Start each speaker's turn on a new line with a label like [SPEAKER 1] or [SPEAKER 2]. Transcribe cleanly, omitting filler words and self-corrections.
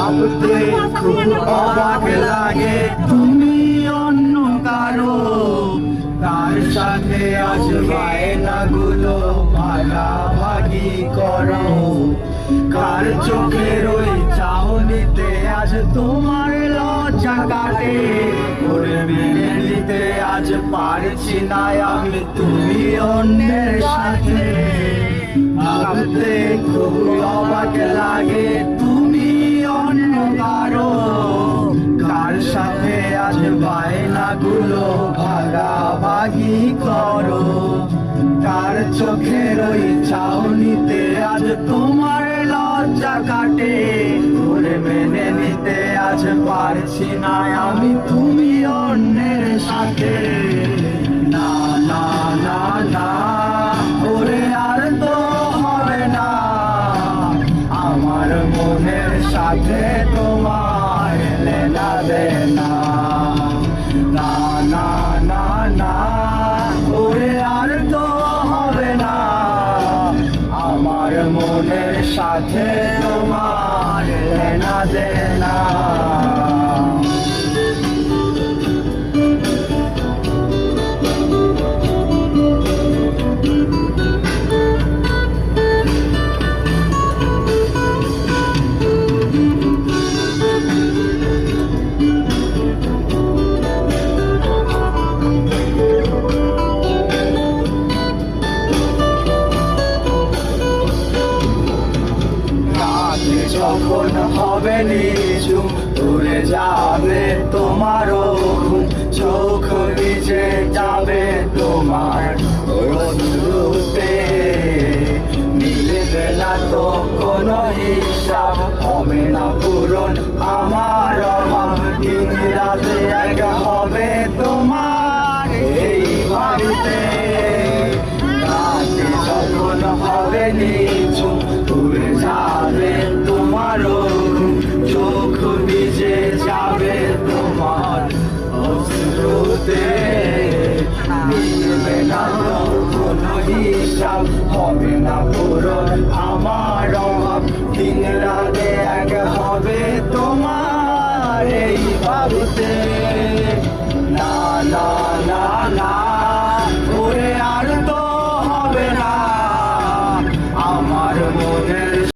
[SPEAKER 1] ভাবতে খুব অবাক লাগে তুমি অন্য কারো, তার সাথে আজ বায়নাগুলো ভাগাভাগি করো। কার চোখের ওই চাহনিতে আজ তোমার লজ্জা কাটে, ওরে মেনে নিতে আজ পারছি না আমি তুমি অন্যের সাথে। ভাবতে খুব অবাক লাগে তুমি অন্য কারো, কার সাথে আজ বায়নাগুলো ভাগাভাগি করো। কার চোখের ওই চাহনিতে আজ তোমার লজ্জা কাটে, ওরে মেনে নিতে আজ পারছি না আমি তুমি অন্যের সাথে। না না না না ওরে আর তো হবে না, আমার মনের সাথে তোমার লেনা দেনা। না না না না ওরে আর তো হবে না, আমার মনের সাথে তোমার লেনা দেনা। যখন হবে নিচু উড়ে যাবে তোমারও ঘুম, চোখ ভিজে যাবে তোমার অশ্রুতে। মিলবে না তো কোনো হিসাব, হবে না পূরণ আমার অভাব। দিন রাতে এক হবে তোমার এই বাড়িতে, রাতে যখন হবে